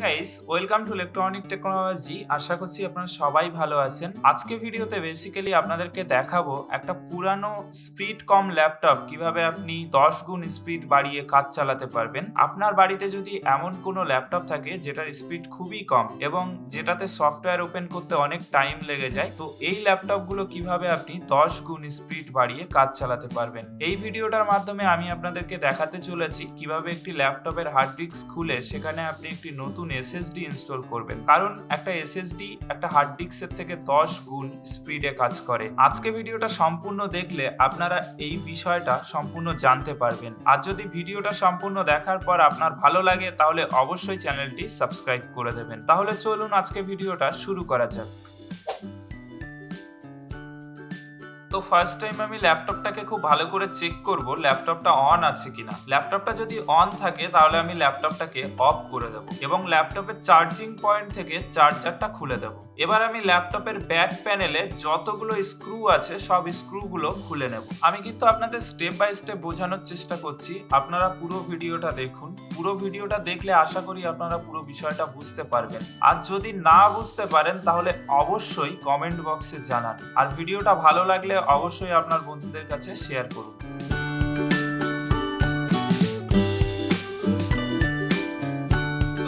Guys, welcome to electronic technology. আশা করছি আপনারা সবাই ভালো আছেন। আজকে ভিডিওতে বেসিক্যালি আপনাদেরকে দেখাবো একটা পুরানো স্পিড কম ল্যাপটপ কিভাবে আপনি 10 গুণ স্পিড বাড়িয়ে কাজ চালাতে পারবেন। আপনার বাড়িতে যদি এমন কোনো ল্যাপটপ থাকে যেটার স্পিড খুবই কম এবং যেটাতে সফটওয়্যার ওপেন করতে অনেক টাইম লেগে যায়, তো এই ল্যাপটপগুলো কিভাবে আপনি 10 গুণ স্পিড বাড়িয়ে কাজ চালাতে পারবেন। এই ভিডিওটার মাধ্যমে আমি আপনাদেরকে দেখাতে চলেছি কিভাবে একটি ল্যাপটপের হার্ড ডিস্ক খুলে সেখানে আপনি একটি নতুন SSD ইনস্টল করবেন, কারণ একটা SSD একটা হার্ড ডিস্কের থেকে 10 গুণ স্পিডে কাজ করে। আজকে ভিডিওটা সম্পূর্ণ দেখলে আপনারা এই বিষয়টা সম্পূর্ণ জানতে পারবেন। আর যদি ভিডিওটা সম্পূর্ণ দেখার পর আপনার ভালো লাগে তাহলে অবশ্যই চ্যানেলটি সাবস্ক্রাইব করে দেবেন। তাহলে চলুন আজকে ভিডিওটা শুরু করা যাক। তো ফার্স্ট টাইম আমি ল্যাপটপটাকে খুব ভালো করে চেক করব ল্যাপটপটা অন আছে কিনা। ল্যাপটপটা যদি অন থাকে তাহলে আমি ল্যাপটপটাকে অফ করে দেবো এবং ল্যাপটপের চার্জিং পয়েন্ট থেকে চার্জারটা খুলে দেবো। এবার আমি ল্যাপটপের ব্যাক প্যানেলে যতগুলো স্ক্রু আছে সব স্ক্রুগুলো খুলে নেব। আমি কিন্তু আপনাদের স্টেপ বাই স্টেপ বোঝানোর চেষ্টা করছি, আপনারা পুরো ভিডিওটা দেখুন। পুরো ভিডিওটা দেখলে আশা করি আপনারা পুরো বিষয়টা বুঝতে পারবেন। আর যদি না বুঝতে পারেন তাহলে অবশ্যই কমেন্ট বক্সে জানান। আর ভিডিওটা ভালো লাগলে অবশ্যই আপনার বন্ধুদের কাছে শেয়ার করুন।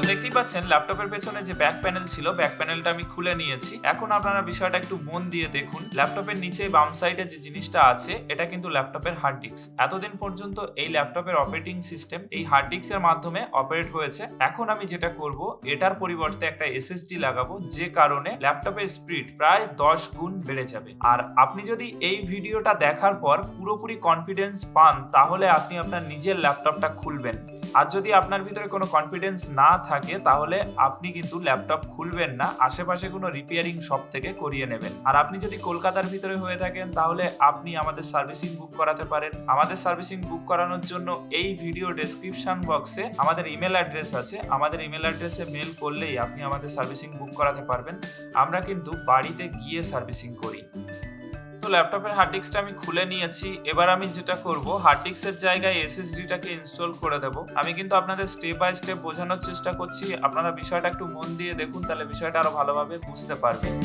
দেখতেই পাচ্ছেন ল্যাপটপের পেছনে যে ব্যাক প্যানেল ছিল, ব্যাক প্যানেলটা আমি খুলে নিয়েছি। এখন আপনারা বিষয়টা একটু মন দিয়ে দেখুন। ল্যাপটপের নিচে বাম সাইডে যে জিনিসটা আছে এটা কিন্তু ল্যাপটপের হার্ড ডিস্ক। এতদিন পর্যন্ত এই ল্যাপটপের অপারেটিং সিস্টেম এই হার্ড ডিস্কের মাধ্যমে অপারেট হয়েছে। এখন আমি যেটা করব, এটার পরিবর্তে একটা SSD লাগাবো, যে কারণে ল্যাপটপের স্পিড প্রায় 10 গুণ বেড়ে যাবে। আর আপনি যদি এই ভিডিওটা দেখার পর পুরোপুরি কনফিডেন্স পান তাহলে আপনি আপনার নিজের ল্যাপটপটা খুলবেন। আর যদি আপনার ভিতরে কোনো কনফিডেন্স না থাকে তাহলে আপনি কিন্তু ল্যাপটপ খুলবেন না, আশেপাশে কোনো রিপেয়ারিং শপ থেকে করিয়ে নেবেন। আর আপনি যদি কলকাতার ভিতরে হয়ে থাকেন তাহলে আপনি আমাদের সার্ভিসিং বুক করাতে পারেন। আমাদের সার্ভিসিং বুক করানোর জন্য এই ভিডিও ডেসক্রিপশন বক্সে আমাদের ইমেল অ্যাড্রেস আছে। আমাদের ইমেল অ্যাড্রেসে মেল করলেই আপনি আমাদের সার্ভিসিং বুক করাতে পারবেন। আমরা কিন্তু বাড়িতে গিয়ে সার্ভিসিং করি। তো ল্যাপটপের হার্ড ডিস্কটা আমি খুলে নিয়েছি। এবার আমি যেটা করব, হার্ড ডিস্কের জায়গায় SSDটাকে ইনস্টল করে দেব। আমি কিন্তু আপনাদের স্টেপ বাই স্টেপ বোঝানোর চেষ্টা করছি, আপনারা বিষয়টা একটু মন দিয়ে দেখুন, তাহলে বিষয়টা আরো ভালোভাবে বুঝতে পারবেন।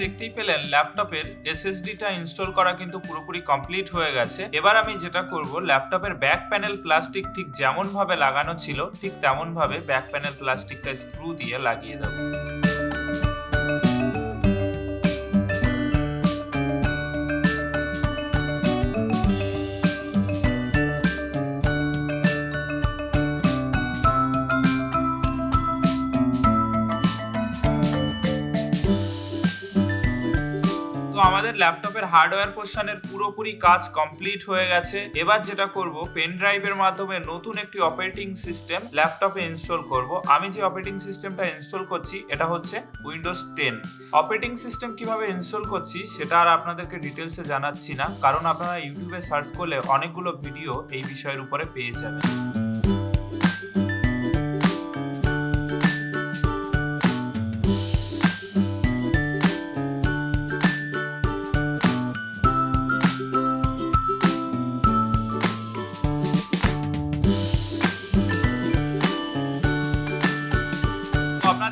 দেখতেই পেলেন ল্যাপটপের SSDটা ইনস্টল করা কিন্তু পুরোপুরি কমপ্লিট হয়ে গেছে। এবার আমি যেটা করব, ল্যাপটপের ব্যাক প্যানেল প্লাস্টিক ঠিক যেমন ভাবে লাগানো ছিল ঠিক তেমন ভাবে ব্যাক প্যানেল প্লাস্টিকটা স্ক্রু দিয়ে লাগিয়ে দেব। আমাদের ল্যাপটপের হার্ডওয়্যার পোর্শনের পুরোপুরি কাজ কমপ্লিট হয়ে গেছে। এবার যেটা করব, পেন ড্রাইভের মাধ্যমে নতুন একটি অপারেটিং সিস্টেম ল্যাপটপে ইনস্টল করব। আমি যে অপারেটিং সিস্টেমটা ইনস্টল করছি এটা হচ্ছে উইন্ডোজ 10। অপারেটিং সিস্টেম কিভাবে ইনস্টল করছি সেটা আর আপনাদেরকে ডিটেলসে জানাচ্ছি না, কারণ আপনারা ইউটিউবে সার্চ করলে অনেকগুলো ভিডিও এই বিষয়ের উপরে পেয়ে যাবেন।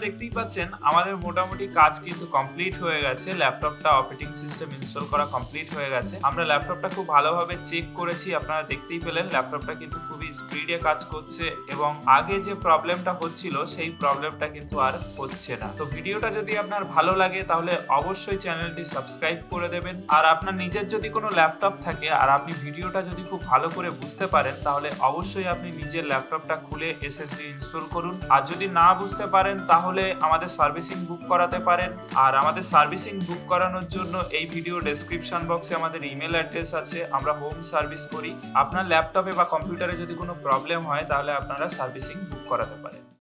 দেখতেই পাচ্ছেন আমাদের মোটামুটি কাজ কিন্তু কমপ্লিট হয়ে গেছে। ল্যাপটপটা অপারেটিং সিস্টেম ইনস্টল করা কমপ্লিট হয়ে গেছে। আমরা ল্যাপটপটা খুব ভালোভাবে চেক করেছি, আপনারা দেখতেই পেলেন ল্যাপটপটা কিন্তু খুবই স্পিডে কাজ করছে এবং আগে যে প্রবলেমটা হচ্ছিল সেই প্রবলেমটা কিন্তু আর হচ্ছে না। তো ভিডিওটা যদি আপনার ভালো লাগে তাহলে অবশ্যই চ্যানেলটি সাবস্ক্রাইব করে দেবেন। আর আপনার নিজের যদি কোনো ল্যাপটপ থাকে আর আপনি ভিডিওটা যদি খুব ভালো করে বুঝতে পারেন তাহলে অবশ্যই আপনি নিজের ল্যাপটপটা খুলে SSD ইনস্টল করুন। আর যদি না বুঝতে পারেন তাহলে আমাদের সার্ভিসিং বুক করাতে পারেন। আর আমাদের সার্ভিসিং বুক করানোর জন্য এই ভিডিও ডেসক্রিপশন বক্সে আমাদের ইমেল অ্যাড্রেস আছে। আমরা হোম সার্ভিস করি। আপনার ল্যাপটপে বা কম্পিউটারে যদি কোনো প্রবলেম হয় তাহলে আপনারা সার্ভিসিং বুক করাতে পারেন।